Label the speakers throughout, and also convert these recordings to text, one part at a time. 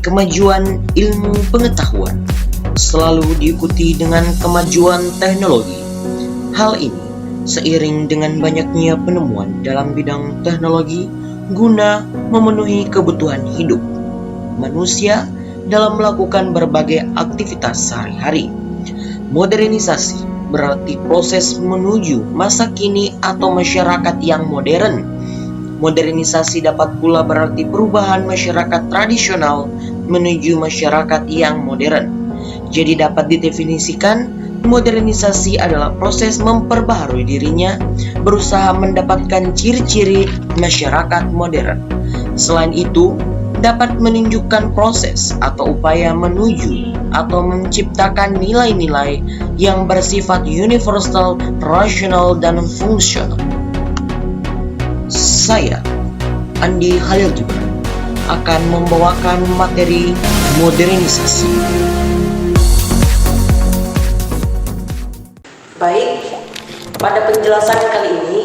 Speaker 1: kemajuan ilmu pengetahuan selalu diikuti dengan kemajuan teknologi. Hal ini seiring dengan banyaknya penemuan dalam bidang teknologi guna memenuhi kebutuhan hidup manusia dalam melakukan berbagai aktivitas sehari-hari. Modernisasi berarti proses menuju masa kini atau masyarakat yang modern. Modernisasi dapat pula berarti perubahan masyarakat tradisional menuju masyarakat yang modern. Jadi dapat didefinisikan, modernisasi adalah proses memperbaharui dirinya, berusaha mendapatkan ciri-ciri masyarakat modern. Selain itu, dapat menunjukkan proses atau upaya menuju atau menciptakan nilai-nilai yang bersifat universal, rasional, dan fungsional. Saya, Andi Halil Gibran, akan membawakan materi modernisasi.
Speaker 2: Baik, pada penjelasan kali ini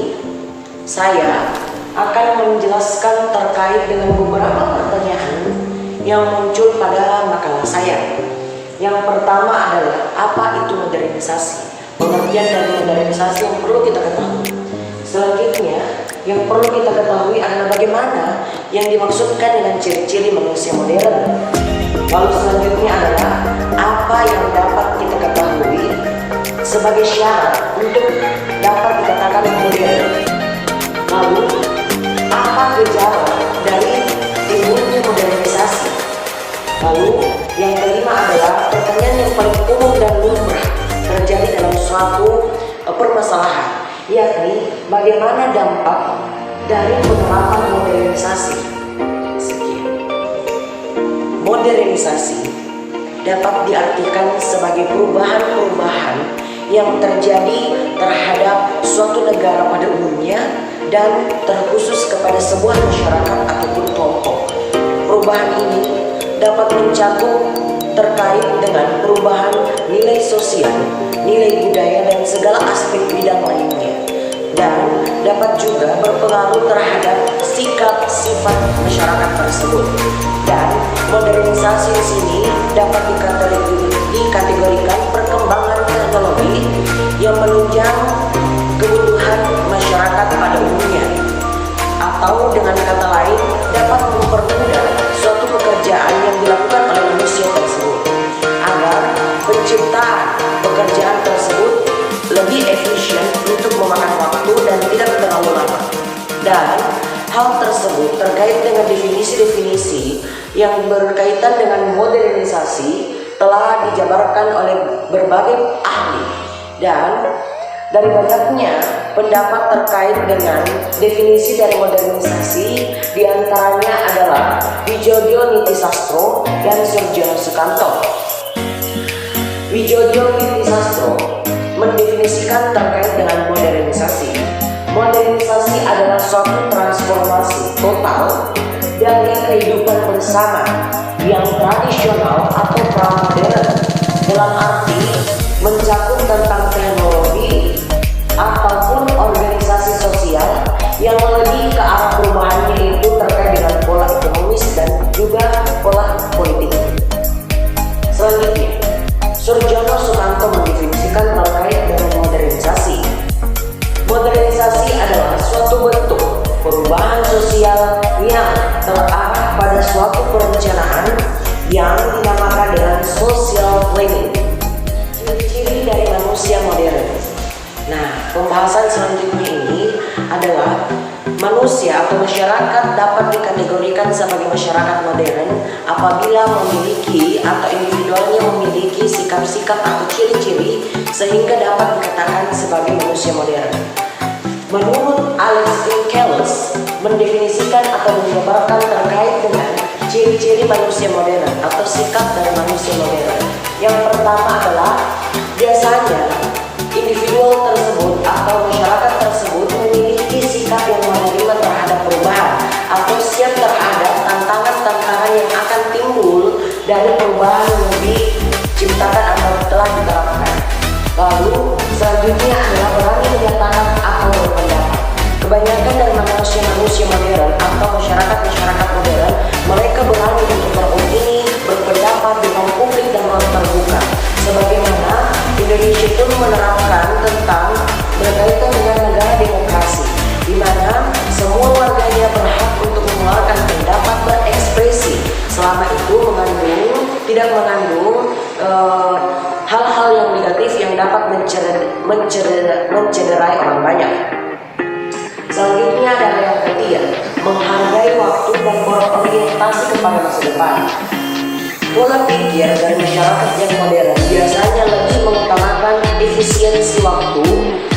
Speaker 2: saya akan menjelaskan terkait dengan beberapa pertanyaan yang muncul pada makalah saya. Yang pertama adalah apa itu modernisasi? Pengertian dari modernisasi yang perlu kita ketahui. Selanjutnya, yang perlu kita ketahui adalah bagaimana yang dimaksudkan dengan ciri-ciri manusia modern. Lalu selanjutnya adalah apa yang dapat kita ketahui sebagai syarat untuk dapat dikatakan modern. Lalu, apa gejala dari timbulnya modernisasi? Lalu, yang kelima adalah pertanyaan yang paling umum dan lumrah terjadi dalam suatu permasalahan, yakni bagaimana dampak dari penerapan modernisasi. Sekian. Modernisasi dapat diartikan sebagai perubahan-perubahan yang terjadi terhadap suatu negara pada umumnya dan terkhusus kepada sebuah masyarakat ataupun kelompok. Perubahan ini dapat mencakup terkait dengan perubahan nilai sosial, nilai budaya, dan segala aspek bidang lainnya, dan dapat juga berpengaruh terhadap sikap sifat masyarakat tersebut. Dan modernisasi di sini dapat dikategorikan perkembangan teknologi yang menunjang kebutuhan masyarakat pada umumnya, atau dengan kata lain dapat mempermudah suatu pekerjaan yang dilakukan oleh manusia tersebut agar penciptaan pekerjaan tersebut lebih efisien untuk memakan waktu dan tidak terlalu lama. Dan hal tersebut terkait dengan definisi-definisi yang berkaitan dengan modernisasi telah dijabarkan oleh berbagai ahli, dan dari banyaknya pendapat terkait dengan definisi dari modernisasi diantaranya adalah Widjojo Nitisastro dan Surjono Sukanto. Widjojo Nitisastro mendefinisikan terkait dengan modernisasi. Modernisasi adalah suatu transformasi total dari kehidupan bersama yang tradisional atau pramodern, dalam arti mencakup tentang teknologi ataupun organisasi sosial yang lebih ke arah perubahannya itu terkait dengan pola ekonomis dan juga pola politik. Selanjutnya, Surjono Sukanto mendefinisikan terkait dengan modernisasi. Modernisasi adalah suatu bentuk perubahan sosial yang terarah pada suatu perencanaan yang dinamakan dengan social planning. Ciri-ciri dari manusia modern. Nah, pembahasan selanjutnya ini adalah manusia atau masyarakat dapat dikategorikan sebagai masyarakat modern apabila memiliki atau individualnya memiliki sikap-sikap atau ciri-ciri sehingga dapat dikatakan sebagai manusia modern. Menurut Alex Inkelos mendefinisikan atau menjabarkan terkait dengan ciri-ciri manusia modern atau sikap dari manusia modern. Yang pertama adalah biasanya individual tersebut atau masyarakat tersebut memiliki sikap yang menerima terhadap perubahan atau siap terhadap tantangan-tantangan yang akan timbul dari perubahan yang diciptakan atau telah diterapkan. Lalu selanjutnya adalah berani menyatakan atau berpendapat. Kebanyakan dari manusia modern atau masyarakat modern, mereka berani untuk beropini selama itu tidak mengandung hal-hal yang negatif yang dapat mencederai orang banyak. Selanjutnya adalah yang ketiga, menghargai waktu dan berorientasi kepada masa depan. Pola pikir dari masyarakat yang modern biasanya lebih mengutamakan efisiensi waktu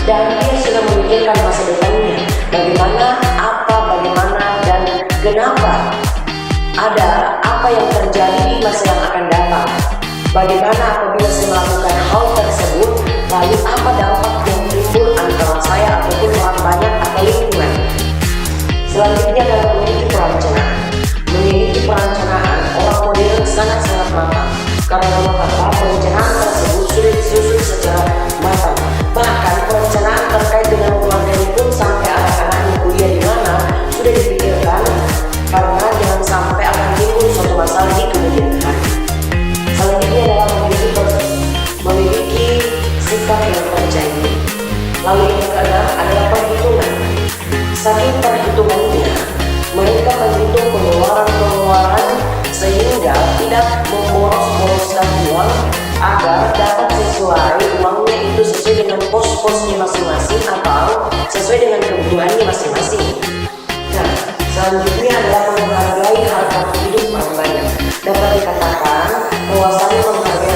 Speaker 2: dan dia sudah memikirkan masa depannya. Bagaimana, dan kenapa. Ada apa yang terjadi di masa yang akan datang. Bagaimana apabila saya melakukan hal tersebut, lalu apa dampak yang timbul antara saya ataupun orang banyak atau lingkungan. Selanjutnya adalah memiliki perencanaan. Memiliki perencanaan, orang modern sangat-sangat matang. Karena mengapa perencanaan tersebut sudah disusun secara matang. Bahkan perencanaan terkait dengan keluarga pun sampai anak-anaknya kuliah di mana sudah dipikirkan, karena jangan sampai akan timbul suatu masalah di kemudian hari. Selanjutnya adalah memiliki sikap yang percaya diri. Lalu yang keenam adalah perhitungan. Saking perhitungannya, mereka menghitung pengeluaran sehingga tidak memboros-boroskan uang agar dapat sesuai uangnya itu sesuai dengan pos-posnya masing-masing atau sesuai dengan kebutuhannya masing-masing. Nah, selanjutnya adalah menghargai harga hidup orang banyak. Dapat dikatakan bahwasanya menghargai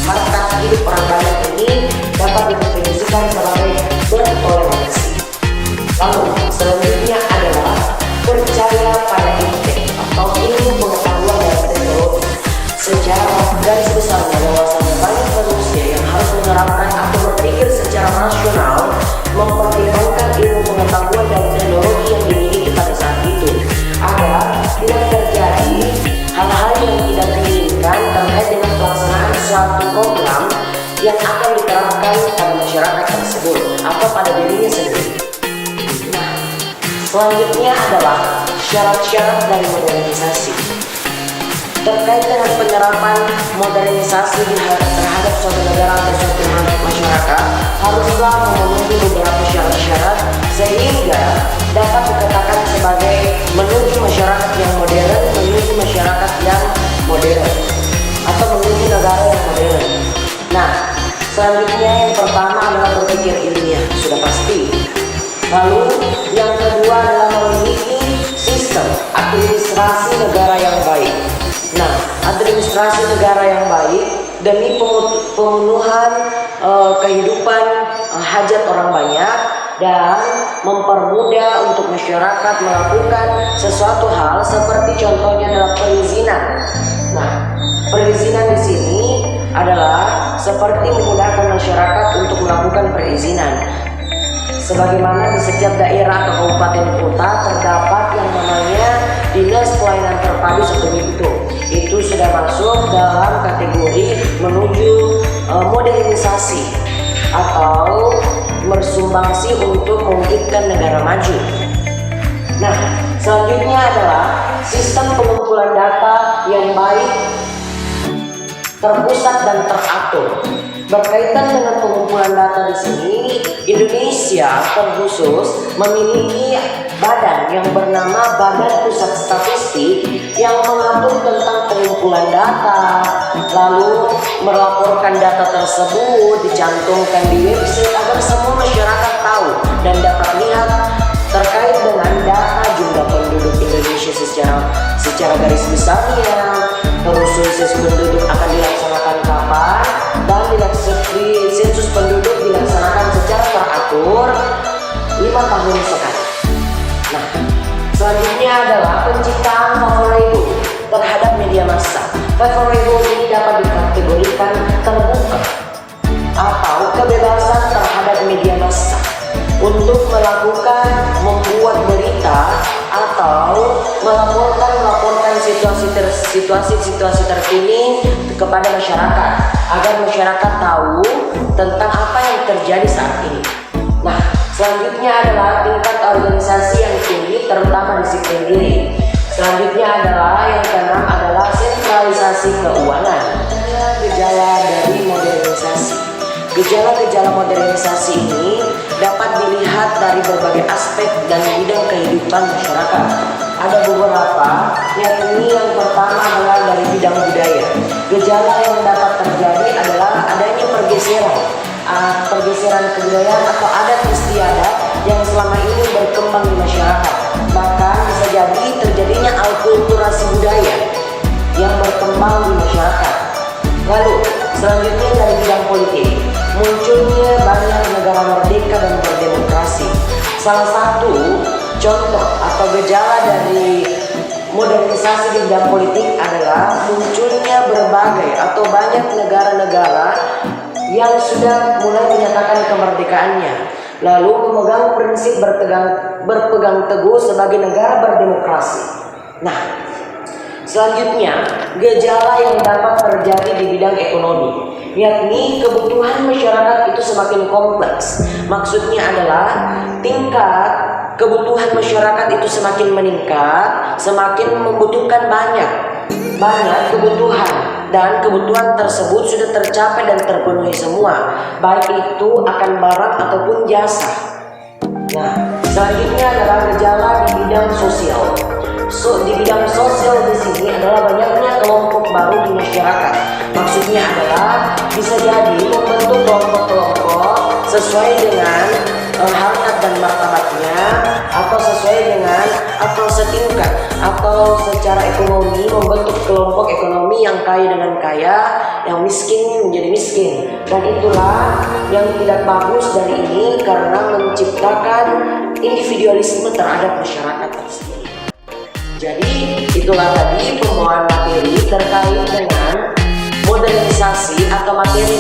Speaker 2: harga hidup orang banyak ini dapat didefinisikan sebagai bertoleransi. Lalu selanjutnya adalah percaya pada intek atau ilmu pengetahuan dan teknologi. Secara garis besarnya bahwasanya banyak manusia yang harus menerapkan atau berpikir secara rasional, mempertimbangkan ilmu pengetahuan dan teknologi yang dimiliki pada saat itu, agar tidak terjadi hal-hal yang tidak diinginkan terkait dengan pelaksanaan suatu program yang akan diterapkan pada masyarakat tersebut atau pada dirinya sendiri. Nah, selanjutnya adalah syarat-syarat dari modernisasi. Terkait dengan penerapan modernisasi terhadap suatu negara atau suatu masyarakat, haruslah memenuhi beberapa syarat-syarat sehingga dapat dikatakan sebagai menuju masyarakat yang modern, menuju masyarakat yang modern atau menuju negara yang modern. Nah, selanjutnya yang pertama adalah berpikir ilmiah, sudah pasti. Lalu yang kedua adalah memiliki sistem administrasi negara yang baik. Nah, administrasi negara yang baik demi pemenuhan kehidupan hajat orang banyak dan mempermudah untuk masyarakat melakukan sesuatu hal seperti contohnya adalah perizinan. Nah, perizinan di sini adalah seperti memudahkan masyarakat untuk melakukan perizinan. Sebagaimana di setiap daerah atau kabupaten kota terdapat yang namanya Dinas Pelayanan Terpadu seperti itu. Itu sudah masuk dalam kategori menuju modernisasi atau bersumbangsi untuk mewujudkan negara maju. Nah, selanjutnya adalah sistem pengumpulan data yang baik, terpusat dan teratur. Berkaitan dengan pengumpulan data di sini, Indonesia terkhusus memiliki badan yang bernama Badan Pusat Statistik yang mengatur tentang pengumpulan data, lalu melaporkan data tersebut, dicantumkan di website agar semua masyarakat tahu dan dapat lihat terkait dengan data jumlah penduduk Indonesia secara garis besarnya, terus sensus penduduk akan dilaksanakan kapan, dan sensus penduduk dilaksanakan secara teratur 5 tahun sekali. Nah, selanjutnya adalah penciptaan favorable terhadap media massa. Favorable ini dapat dikategorikan terbuka atau kebebasan terhadap media massa untuk membuat berita atau melaporkan situasi terkini kepada masyarakat agar masyarakat tahu tentang apa yang terjadi saat ini. Nah, selanjutnya adalah tingkat organisasi yang tinggi terutama disiplin diri. Selanjutnya adalah yang keenam adalah sentralisasi keuangan. Gejala dari modernisasi. Gejala-gejala modernisasi ini dapat dilihat dari berbagai aspek dan bidang kehidupan masyarakat. Ada beberapa, yakni yang pertama masyarakat. Bahkan bisa jadi terjadinya alkulturasi budaya yang berkembang di masyarakat. Lalu selanjutnya dari bidang politik, munculnya banyak negara merdeka dan berdemokrasi. Salah satu contoh atau gejala dari modernisasi di bidang politik adalah munculnya berbagai atau banyak negara-negara yang sudah mulai menyatakan kemerdekaannya, lalu memegang prinsip berpegang teguh sebagai negara berdemokrasi. Nah, selanjutnya gejala yang dapat terjadi di bidang ekonomi, yakni kebutuhan masyarakat itu semakin kompleks. Maksudnya adalah tingkat kebutuhan masyarakat itu semakin meningkat, semakin membutuhkan banyak kebutuhan, dan kebutuhan tersebut sudah tercapai dan terpenuhi semua, baik itu akan barang ataupun jasa. Nah, selanjutnya adalah gejala di bidang sosial. Di bidang sosial di sini adalah banyaknya kelompok baru di masyarakat. Maksudnya adalah bisa jadi membentuk kelompok-kelompok sesuai dengan harkat dan martabatnya, atau sesuai dengan atau setingkat atau secara ekonomi, membentuk kelompok ekonomi yang kaya dengan kaya, yang miskin menjadi miskin. Dan itulah yang tidak bagus dari ini, karena menciptakan individualisme terhadap masyarakat tersebut. Jadi itulah tadi pembawaan materi terkait dengan modernisasi atau materi